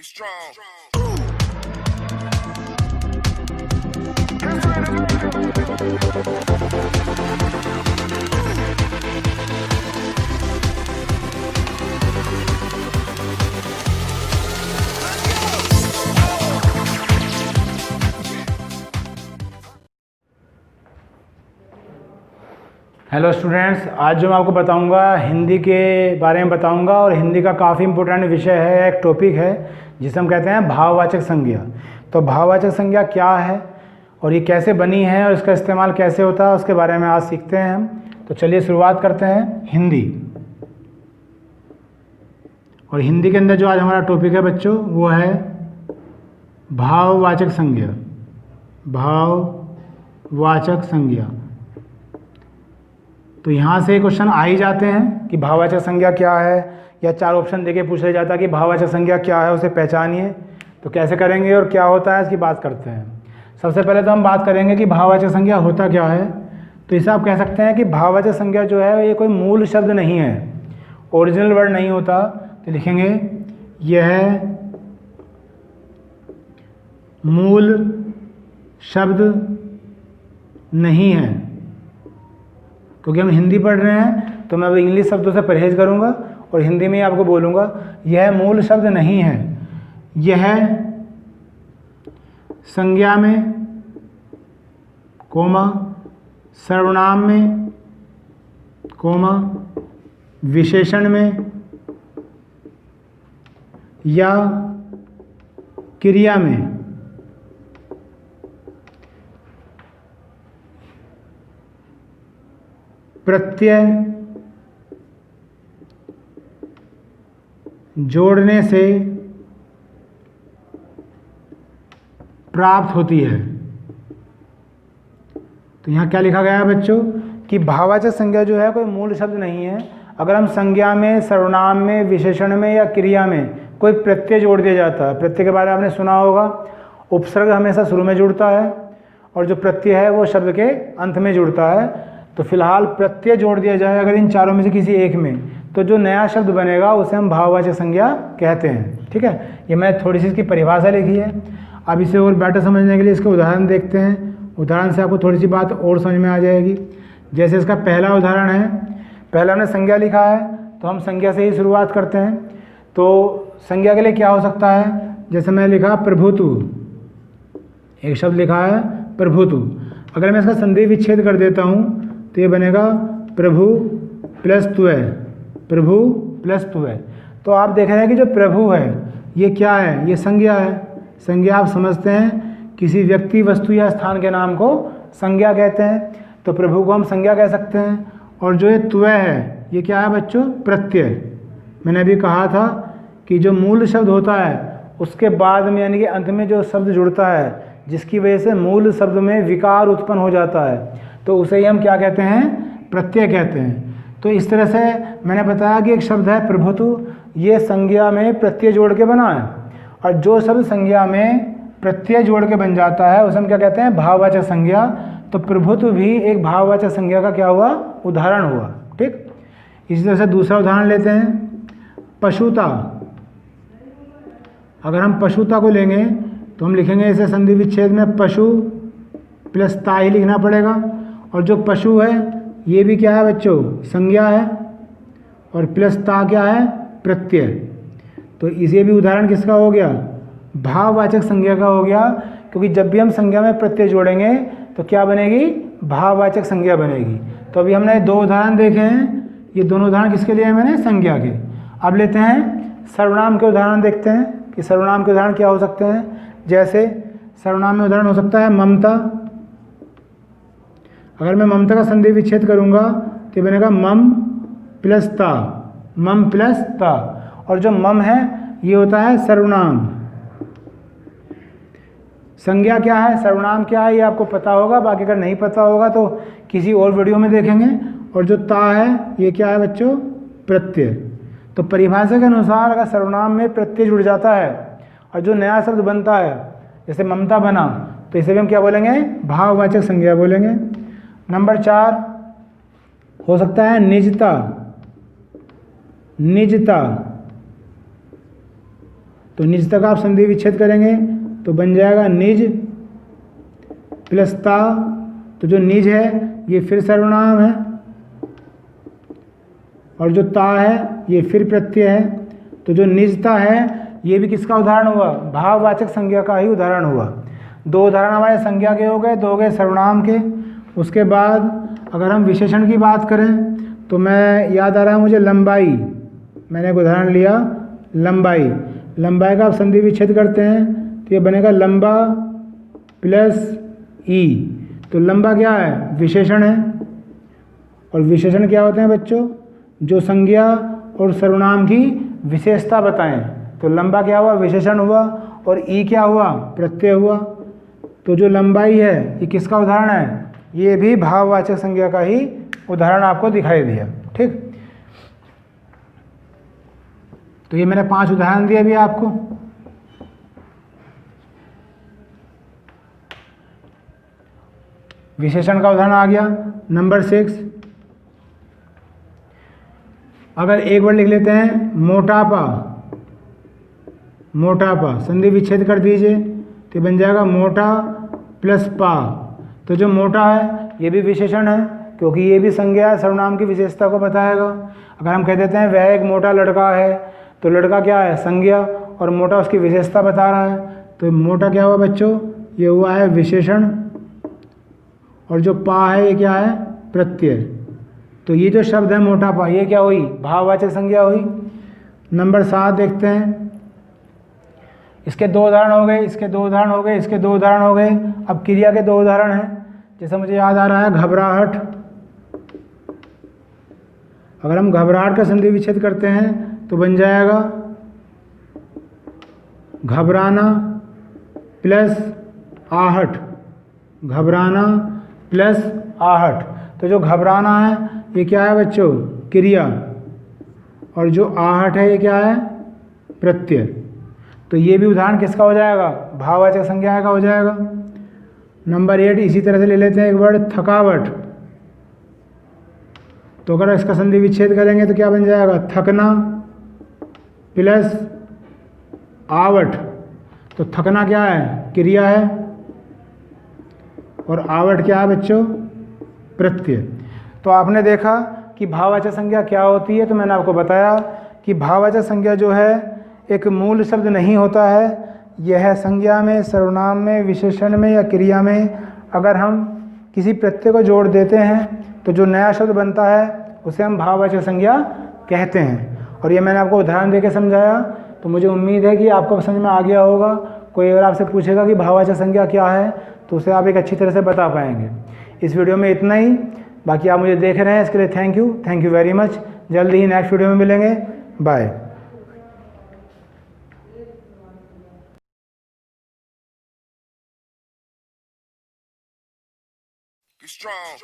Be strong. Hello students, आज जो मैं आपको बताऊंगा हिंदी के बारे में बताऊंगा और हिंदी का काफ़ी इम्पोर्टेंट विषय है, एक टॉपिक है जिसे हम कहते हैं भाववाचक संज्ञा। तो भाववाचक संज्ञा क्या है और ये कैसे बनी है और इसका इस्तेमाल कैसे होता है उसके बारे में आज सीखते हैं हम। तो चलिए शुरुआत करते हैं हिंदी। और हिंदी के अंदर जो आज हमारा टॉपिक है बच्चों वो है भाववाचक संज्ञा। भाववाचक संज्ञा। तो यहाँ से क्वेश्चन आ ही जाते हैं कि भाववाचक संज्ञा क्या है, या 4 ऑप्शन देके पूछ लिया जाता है कि भाववाचक संज्ञा क्या है, उसे पहचानिए। तो कैसे करेंगे और क्या होता है इसकी बात करते हैं। सबसे पहले तो हम बात करेंगे कि भाववाचक संज्ञा होता क्या है। तो इसे आप कह सकते हैं कि भाववाचक संज्ञा जो है ये कोई मूल शब्द नहीं है, ओरिजिनल वर्ड नहीं होता। तो लिखेंगे यह मूल शब्द नहीं है। क्योंकि हम हिंदी पढ़ रहे हैं तो मैं अब इंग्लिश शब्दों से परहेज करूंगा और हिंदी में ही आपको बोलूंगा। यह मूल शब्द नहीं है, यह संज्ञा में, कोमा, सर्वनाम में, कोमा, विशेषण में या क्रिया में प्रत्यय जोड़ने से प्राप्त होती है। तो यहाँ क्या लिखा गया है बच्चों कि भाववाचक संज्ञा जो है कोई मूल शब्द नहीं है। अगर हम संज्ञा में, सर्वनाम में, विशेषण में या क्रिया में कोई प्रत्यय जोड़ दिया जाता है, प्रत्यय के बारे में आपने सुना होगा, उपसर्ग हमेशा शुरू में जुड़ता है और जो प्रत्यय है वो शब्द के अंत में जुड़ता है। तो फिलहाल प्रत्यय जोड़ दिया जाए अगर इन चारों में से किसी एक में, तो जो नया शब्द बनेगा उसे हम भाववाचक संज्ञा कहते हैं। ठीक है, ये मैंने थोड़ी सी इसकी परिभाषा लिखी है। अब इसे और बेटर समझने के लिए इसके उदाहरण देखते हैं। उदाहरण से आपको थोड़ी सी बात और समझ में आ जाएगी। जैसे इसका पहला उदाहरण है, पहला हमने संज्ञा लिखा है तो हम संज्ञा से ही शुरुआत करते हैं। तो संज्ञा के लिए क्या हो सकता है, जैसे मैंने लिखा प्रभुत्व, एक शब्द लिखा है प्रभुत्व। अगर मैं इसका संधि विच्छेद कर देता हूँ तो ये बनेगा प्रभु प्लस त्वय, प्रभु प्लस त्वय। तो आप देख रहे हैं कि जो प्रभु है ये क्या है, ये संज्ञा है। संज्ञा आप समझते हैं किसी व्यक्ति, वस्तु या स्थान के नाम को संज्ञा कहते हैं। तो प्रभु को हम संज्ञा कह सकते हैं। और जो ये त्वय है ये क्या है बच्चों, प्रत्यय। मैंने अभी कहा था कि जो मूल शब्द होता है उसके बाद में यानी कि अंत में जो शब्द जुड़ता है जिसकी वजह से मूल शब्द में विकार उत्पन्न हो जाता है तो उसे ही हम क्या कहते हैं, प्रत्यय कहते हैं। तो इस तरह से मैंने बताया कि एक शब्द है प्रभुत्व, ये संज्ञा में प्रत्यय जोड़ के बना है। और जो शब्द संज्ञा में प्रत्यय जोड़ के बन जाता है उसे हम क्या कहते हैं, भाववाचक संज्ञा। तो प्रभुत्व भी एक भाववाचक संज्ञा का क्या हुआ, उदाहरण हुआ। ठीक, इसी तरह से दूसरा उदाहरण लेते हैं, पशुता। अगर हम पशुता को लेंगे तो हम लिखेंगे इसे संधि विच्छेद में पशु प्लस ता ही लिखना पड़ेगा। और जो पशु है ये भी क्या है बच्चों, संज्ञा है, और प्लस ता क्या है, प्रत्यय। तो इसे भी उदाहरण किसका हो गया, भाववाचक संज्ञा का हो गया। क्योंकि जब भी हम संज्ञा में प्रत्यय जोड़ेंगे तो क्या बनेगी, भाववाचक संज्ञा बनेगी। तो अभी हमने 2 उदाहरण देखे हैं, ये दोनों उदाहरण किसके लिए मैंने, संज्ञा के। अब लेते हैं सर्वनाम के उदाहरण, देखते हैं कि सर्वनाम के उदाहरण क्या हो सकते हैं। जैसे सर्वनाम में उदाहरण हो सकता है ममता। अगर मैं ममता का संधि विच्छेद करूंगा तो बनेगा मम प्लस ता, मम प्लस ता। और जो मम है ये होता है सर्वनाम। संज्ञा क्या है, सर्वनाम क्या है, ये आपको पता होगा। बाकी अगर नहीं पता होगा तो किसी और वीडियो में देखेंगे। और जो ता है ये क्या है बच्चों, प्रत्यय। तो परिभाषा के अनुसार अगर सर्वनाम में प्रत्यय जुड़ जाता है और जो नया शब्द बनता है, जैसे ममता बना, तो इसे भी हम क्या बोलेंगे, भाववाचक संज्ञा बोलेंगे। नंबर 4 हो सकता है निजता। निजता तो निज तक आप संधि विच्छेद करेंगे तो बन जाएगा निज प्लस ता। तो जो निज है ये फिर सर्वनाम है और जो ता है ये फिर प्रत्यय है। तो जो निजता है ये भी किसका उदाहरण हुआ? भाववाचक संज्ञा का ही उदाहरण हुआ। दो उदाहरण हमारे संज्ञा के हो गए, दो हो गए सर्वनाम के। उसके बाद अगर हम विशेषण की बात करें तो मैं याद आ रहा है मुझे लंबाई, मैंने एक उदाहरण लिया लंबाई। लंबाई का आप संधि विच्छेद करते हैं तो ये बनेगा लंबा प्लस ई। तो लंबा क्या है? विशेषण है। और विशेषण क्या होते हैं बच्चों? जो संज्ञा और सर्वनाम की विशेषता बताएं। तो लंबा क्या हुआ? विशेषण हुआ। और ई क्या हुआ? प्रत्यय हुआ। तो जो लंबाई है ये किसका उदाहरण है? ये भी भाववाचक संज्ञा का ही उदाहरण आपको दिखाई दिया। ठीक, तो ये मैंने 5 उदाहरण दिए अभी आपको। विशेषण का उदाहरण आ गया। नंबर 6, अगर एक वर्ड लिख लेते हैं मोटापा, मोटापा संधि विच्छेद कर दीजिए तो बन जाएगा मोटा प्लस पा। तो जो मोटा है ये भी विशेषण है क्योंकि ये भी संज्ञा सर्वनाम की विशेषता को बताएगा। अगर हम कह देते हैं वह एक मोटा लड़का है तो लड़का क्या है? संज्ञा, और मोटा उसकी विशेषता बता रहा है। तो मोटा क्या हुआ बच्चों? ये हुआ है विशेषण। और जो पा है ये क्या है? प्रत्यय। तो ये जो शब्द है मोटापा ये क्या हुई? भाववाचक संज्ञा हुई। नंबर 7 देखते हैं। इसके 2 उदाहरण हो गए, इसके 2 उदाहरण हो गए, इसके 2 उदाहरण हो गए। अब क्रिया के 2 उदाहरण हैं। जैसे मुझे याद आ रहा है घबराहट। अगर हम घबराहट का संधि विच्छेद करते हैं तो बन जाएगा घबराना प्लस आहट। घबराना प्लस आहट। तो जो घबराना है ये क्या है बच्चों? क्रिया। और जो आहट है ये क्या है? प्रत्यय। तो ये भी उदाहरण किसका हो जाएगा? भाववाचक संज्ञा का हो जाएगा। नंबर 8, इसी तरह से ले लेते हैं एक वर्ड थकावट। तो अगर इसका संधि विच्छेद करेंगे तो क्या बन जाएगा? थकना प्लस आवट। तो थकना क्या है? क्रिया है। और आवट क्या है बच्चों? प्रत्यय। तो आपने देखा कि भाववाचक संज्ञा क्या होती है। तो मैंने आपको बताया कि भाववाचक संज्ञा जो है एक मूल शब्द नहीं होता है। यह संज्ञा में, सर्वनाम में, विशेषण में या क्रिया में अगर हम किसी प्रत्यय को जोड़ देते हैं तो जो नया शब्द बनता है उसे हम भाववाचक संज्ञा कहते हैं। और ये मैंने आपको उदाहरण देके समझाया। तो मुझे उम्मीद है कि आपको समझ में आ गया होगा। कोई अगर आपसे पूछेगा कि भाववाचक संज्ञा क्या है तो उसे आप एक अच्छी तरह से बता पाएंगे। इस वीडियो में इतना ही। बाकी आप मुझे देख रहे हैं इसके लिए थैंक यू वेरी मच। जल्दी ही नेक्स्ट वीडियो में मिलेंगे। बाय। Strong.